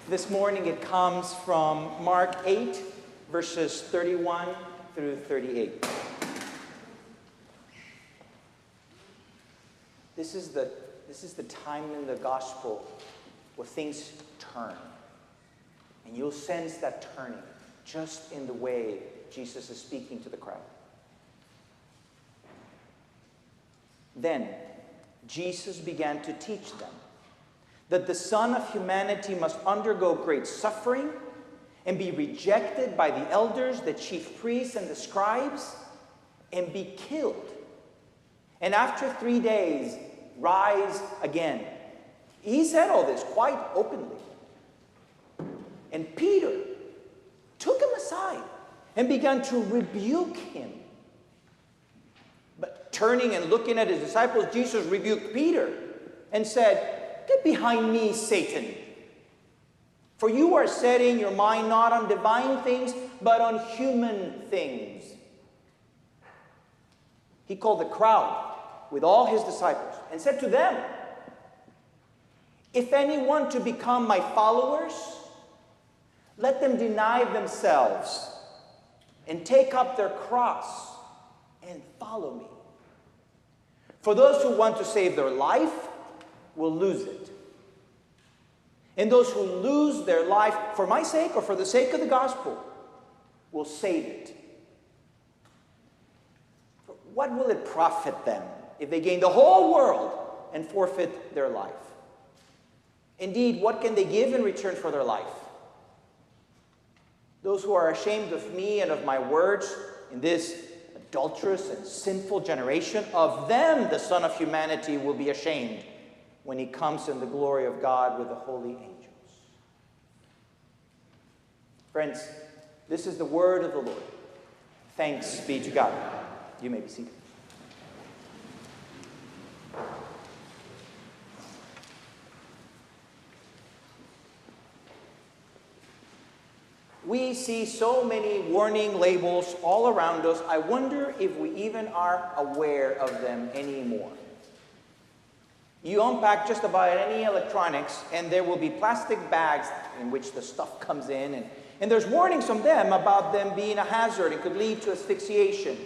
This morning it comes from Mark 8, verses 31 through 38. This is the time in the gospel where things turn. And you'll sense that turning just in the way Jesus is speaking to the crowd. Then Jesus began to teach them that the Son of Humanity must undergo great suffering and be rejected by the elders, the chief priests, and the scribes, and be killed. And after 3 days, rise again. He said all this quite openly. And Peter took him aside and began to rebuke him. But turning and looking at his disciples, Jesus rebuked Peter and said, "Get behind me, Satan. For you are setting your mind not on divine things, but on human things." He called the crowd with all his disciples and said to them, "If any want to become my followers, let them deny themselves and take up their cross and follow me. For those who want to save their life will lose it. And those who lose their life for my sake or for the sake of the gospel will save it. What will it profit them if they gain the whole world and forfeit their life? Indeed, what can they give in return for their life? Those who are ashamed of me and of my words in this adulterous and sinful generation, of them the Son of Humanity will be ashamed when he comes in the glory of God with the holy angels." Friends, this is the word of the Lord. Thanks be to God. You may be seated. We see so many warning labels all around us. I wonder if we even are aware of them anymore. You unpack just about any electronics, and there will be plastic bags in which the stuff comes in, and there's warnings from them about them being a hazard and could lead to asphyxiation.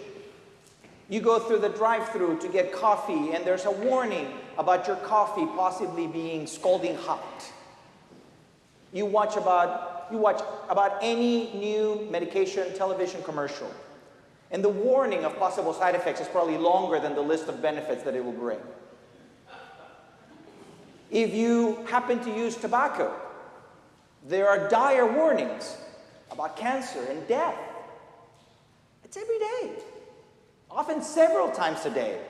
You go through the drive-thru to get coffee, and there's a warning about your coffee possibly being scalding hot. You watch about any new medication television commercial, and the warning of possible side effects is probably longer than the list of benefits that it will bring. If you happen to use tobacco, there are dire warnings about cancer and death. It's every day, often several times a day.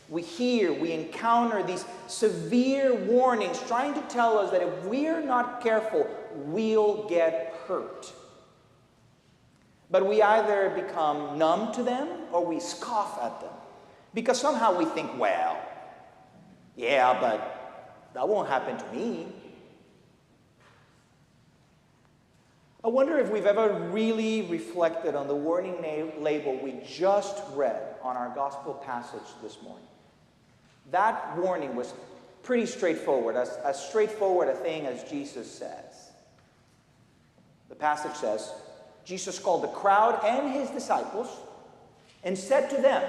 We encounter these severe warnings trying to tell us that if we're not careful, we'll get hurt. But we either become numb to them or we scoff at them. Because somehow we think, well, yeah, but that won't happen to me. I wonder if we've ever really reflected on the warning label we just read on our gospel passage this morning. That warning was pretty straightforward, as straightforward a thing as Jesus says. The passage says, Jesus called the crowd and his disciples and said to them,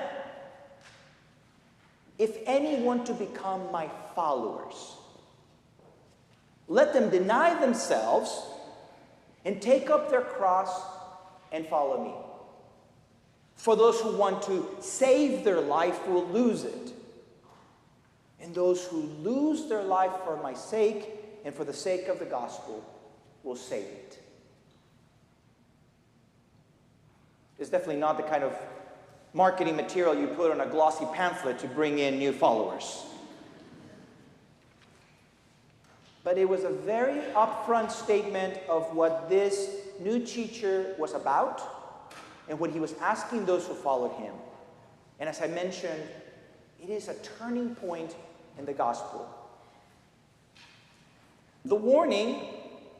"If any want to become my followers, let them deny themselves and take up their cross and follow me. For those who want to save their life will lose it. And those who lose their life for my sake and for the sake of the gospel will save it." It's definitely not the kind of marketing material you put on a glossy pamphlet to bring in new followers. But it was a very upfront statement of what this new teacher was about and what he was asking those who followed him. And as I mentioned, it is a turning point in the gospel. The warning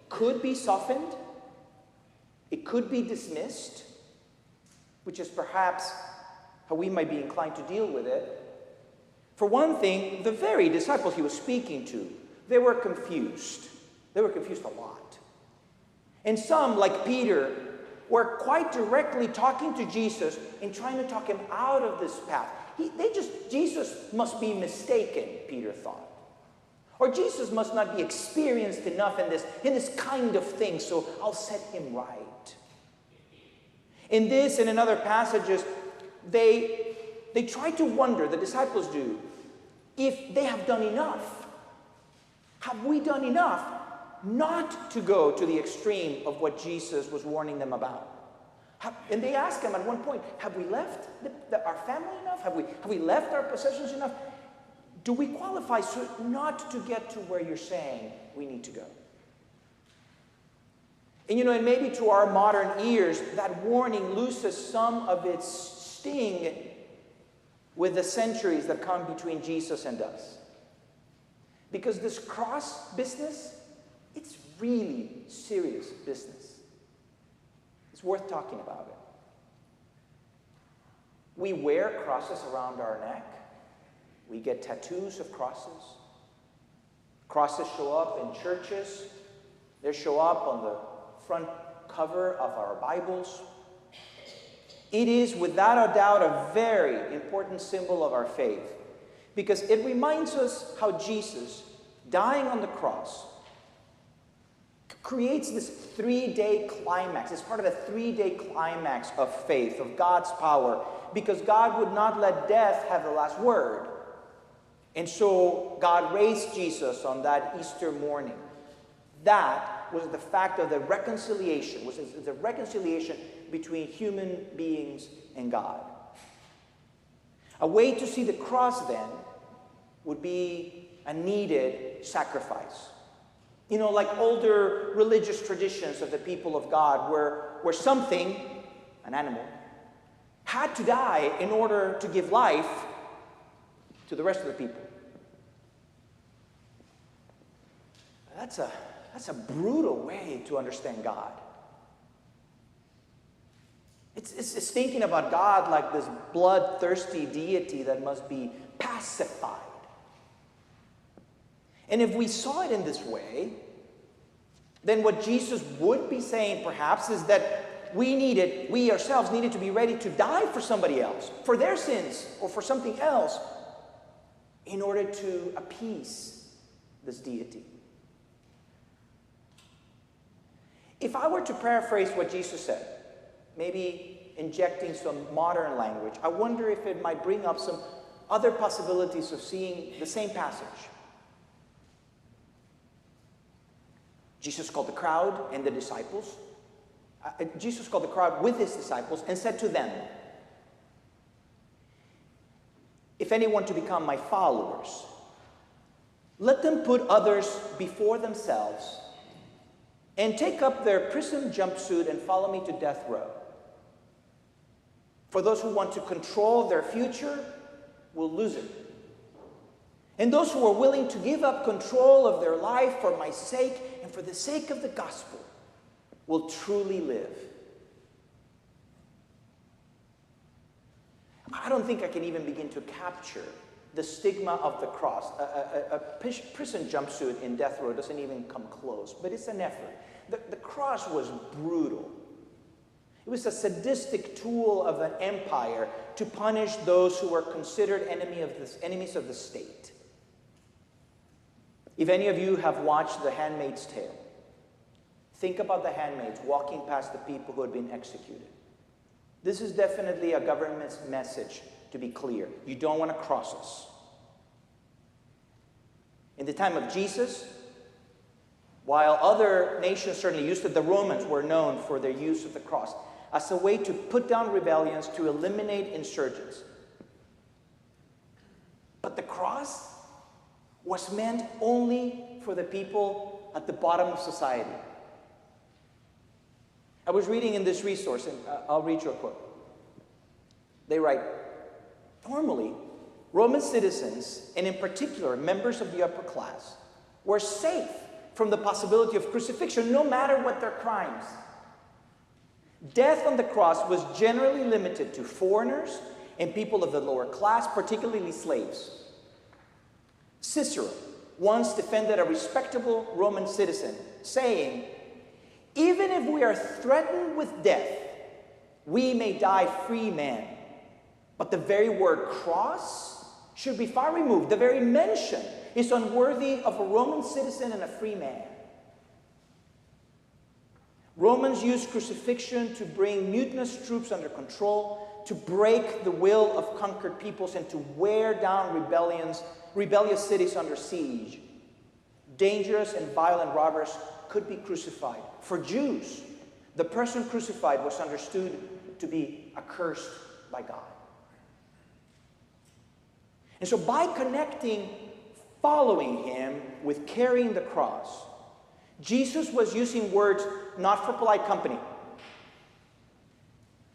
could be softened. It could be dismissed, which is perhaps how we might be inclined to deal with it. For one thing, the very disciples he was speaking to, they were confused. They were confused a lot. And some, like Peter, were quite directly talking to Jesus and trying to talk him out of this path. Jesus must be mistaken, Peter thought. Or Jesus must not be experienced enough in this kind of thing, so I'll set him right. In this and in other passages, they try to wonder, the disciples do, if they have done enough. Have we done enough not to go to the extreme of what Jesus was warning them about? And they ask him at one point, have we left our family enough? Have we left our possessions enough? Do we qualify not to get to where you're saying we need to go? And and maybe to our modern ears, that warning loses some of its sting with the centuries that come between Jesus and us. Because this cross business, it's really serious business. It's worth talking about it. We wear crosses around our neck. We get tattoos of crosses. Crosses show up in churches. They show up on the front cover of our Bibles. It is without a doubt a very important symbol of our faith, because it reminds us how Jesus, dying on the cross, creates this 3-day climax. It's part of a 3-day climax of faith, of God's power, because God would not let death have the last word. And so God raised Jesus on that Easter morning. That was the fact of the reconciliation, was the reconciliation between human beings and God. A way to see the cross then would be a needed sacrifice. Like older religious traditions of the people of God, where something, an animal, had to die in order to give life to the rest of the people. That's a brutal way to understand God. It's thinking about God like this bloodthirsty deity that must be pacified. And if we saw it in this way, then what Jesus would be saying perhaps is that we ourselves needed to be ready to die for somebody else, for their sins or for something else, in order to appease this deity. If I were to paraphrase what Jesus said, maybe injecting some modern language, I wonder if it might bring up some other possibilities of seeing the same passage. Jesus called the crowd and the disciples. Jesus called the crowd with his disciples and said to them, "If anyone to become my followers, let them put others before themselves and take up their prison jumpsuit and follow me to death row. For those who want to control their future will lose it. And those who are willing to give up control of their life for my sake and for the sake of the gospel will truly live." I don't think I can even begin to capture the stigma of the cross. A prison jumpsuit in death row doesn't even come close, but it's an effort. The cross was brutal. It was a sadistic tool of an empire to punish those who were considered enemies of the state. If any of you have watched The Handmaid's Tale, think about the handmaids walking past the people who had been executed. This is definitely a government's message, to be clear. You don't want to cross us. In the time of Jesus, while other nations certainly used it, the Romans were known for their use of the cross as a way to put down rebellions, to eliminate insurgents. But the cross was meant only for the people at the bottom of society. I was reading in this resource, and I'll read you a quote. They write, "Normally, Roman citizens, and in particular members of the upper class, were safe from the possibility of crucifixion, no matter what their crimes. Death on the cross was generally limited to foreigners and people of the lower class, particularly slaves. Cicero once defended a respectable Roman citizen, saying, Even if we are threatened with death, we may die free men. But the very word cross should be far removed. The very mention is unworthy of a Roman citizen and a free man. Romans used crucifixion to bring mutinous troops under control, to break the will of conquered peoples, and to wear down rebellious cities under siege. Dangerous and violent robbers could be crucified. For Jews, the person crucified was understood to be accursed by God. And so by connecting following him with carrying the cross, Jesus was using words not for polite company,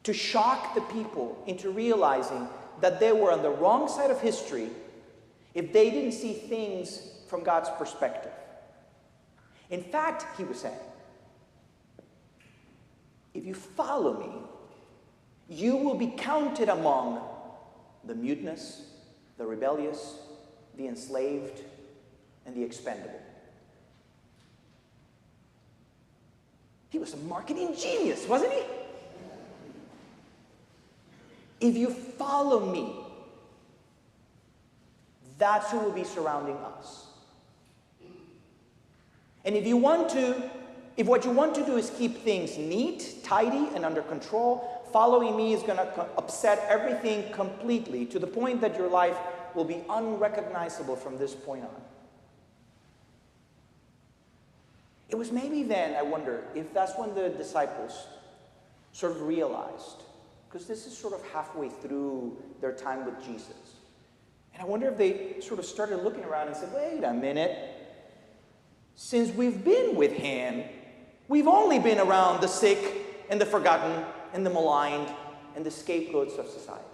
to shock the people into realizing that they were on the wrong side of history if they didn't see things from God's perspective. In fact, he was saying, if you follow me, you will be counted among the mutinous, the rebellious, the enslaved, and the expendable. He was a marketing genius, wasn't he? If you follow me, that's who will be surrounding us. And if what you want to do is keep things neat, tidy, and under control, following me is going to upset everything completely to the point that your life will be unrecognizable from this point on. It was maybe then, I wonder, if that's when the disciples sort of realized, because this is sort of halfway through their time with Jesus. And I wonder if they sort of started looking around and said, wait a minute, since we've been with him, we've only been around the sick and the forgotten and the maligned and the scapegoats of society.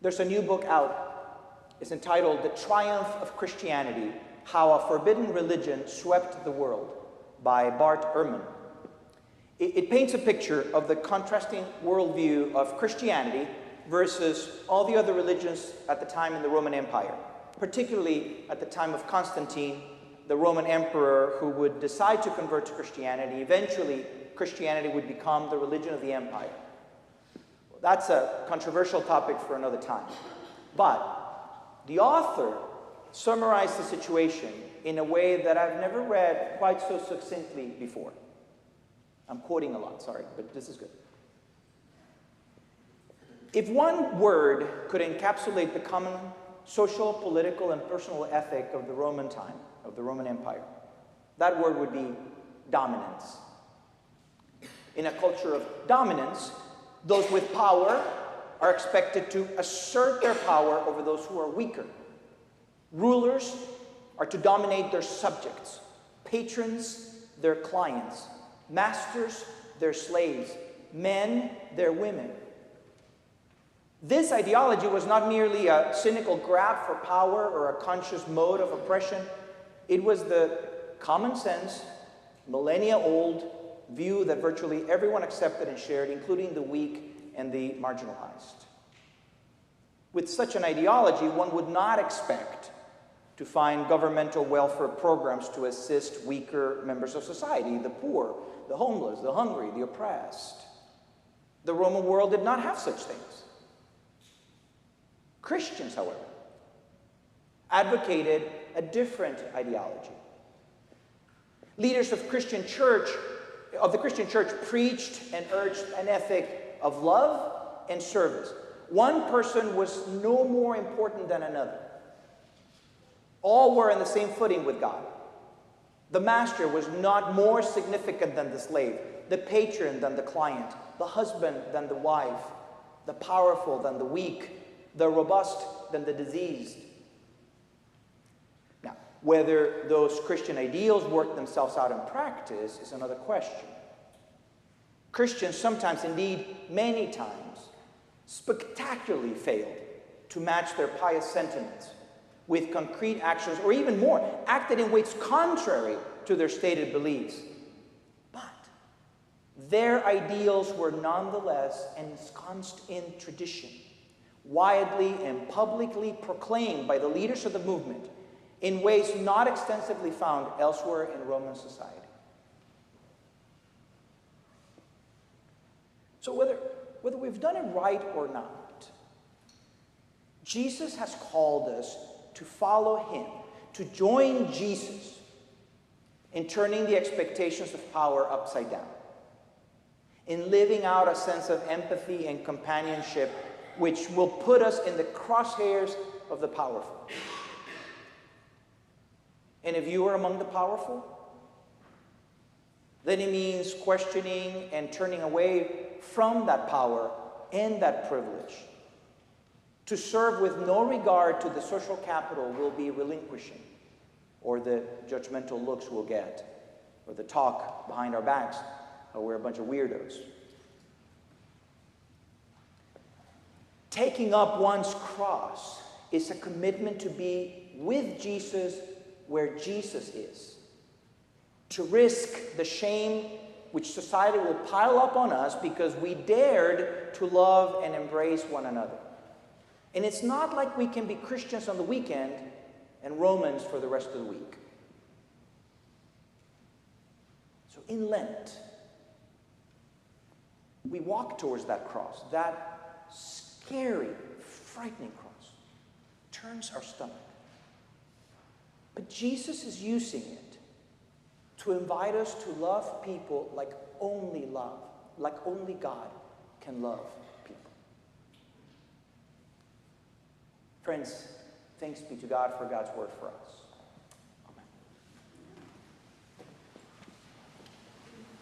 There's a new book out. It's entitled The Triumph of Christianity, How a Forbidden Religion Swept the World by Bart Ehrman. It paints a picture of the contrasting worldview of Christianity versus all the other religions at the time in the Roman Empire, particularly at the time of Constantine, the Roman emperor who would decide to convert to Christianity. Eventually, Christianity would become the religion of the empire. That's a controversial topic for another time. But the author summarized the situation in a way that I've never read quite so succinctly before. I'm quoting a lot, sorry, but this is good. If one word could encapsulate the common social, political, and personal ethic of the Roman time, of the Roman Empire, that word would be dominance. In a culture of dominance, those with power are expected to assert their power over those who are weaker. Rulers are to dominate their subjects, patrons their clients, masters their slaves, men their women. This ideology was not merely a cynical grab for power or a conscious mode of oppression. It was the common sense, millennia-old view that virtually everyone accepted and shared, including the weak and the marginalized. With such an ideology, one would not expect to find governmental welfare programs to assist weaker members of society, the poor, the homeless, the hungry, the oppressed. The Roman world did not have such things. Christians, however, advocated a different ideology. Leaders of the Christian church preached and urged an ethic of love and service. One person was no more important than another. All were on the same footing with God. The master was not more significant than the slave, the patron than the client, the husband than the wife, the powerful than the weak, the robust than the diseased. Now, whether those Christian ideals work themselves out in practice is another question. Christians sometimes, indeed many times, spectacularly failed to match their pious sentiments with concrete actions, or even more, acted in ways contrary to their stated beliefs. But their ideals were nonetheless ensconced in tradition, widely and publicly proclaimed by the leaders of the movement, in ways not extensively found elsewhere in Roman society. So whether we've done it right or not, Jesus has called us to follow him, to join Jesus in turning the expectations of power upside down, in living out a sense of empathy and companionship which will put us in the crosshairs of the powerful. And if you are among the powerful, then it means questioning and turning away from that power and that privilege. To serve with no regard to the social capital we'll be relinquishing, or the judgmental looks we'll get, or the talk behind our backs, or we're a bunch of weirdos. Taking up one's cross is a commitment to be with Jesus where Jesus is. To risk the shame which society will pile up on us because we dared to love and embrace one another. And it's not like we can be Christians on the weekend and Romans for the rest of the week. So in Lent, we walk towards that cross, that scary, frightening cross. Turns our stomach. But Jesus is using it to invite us to love people like only God can love people. Friends, thanks be to God for God's word for us.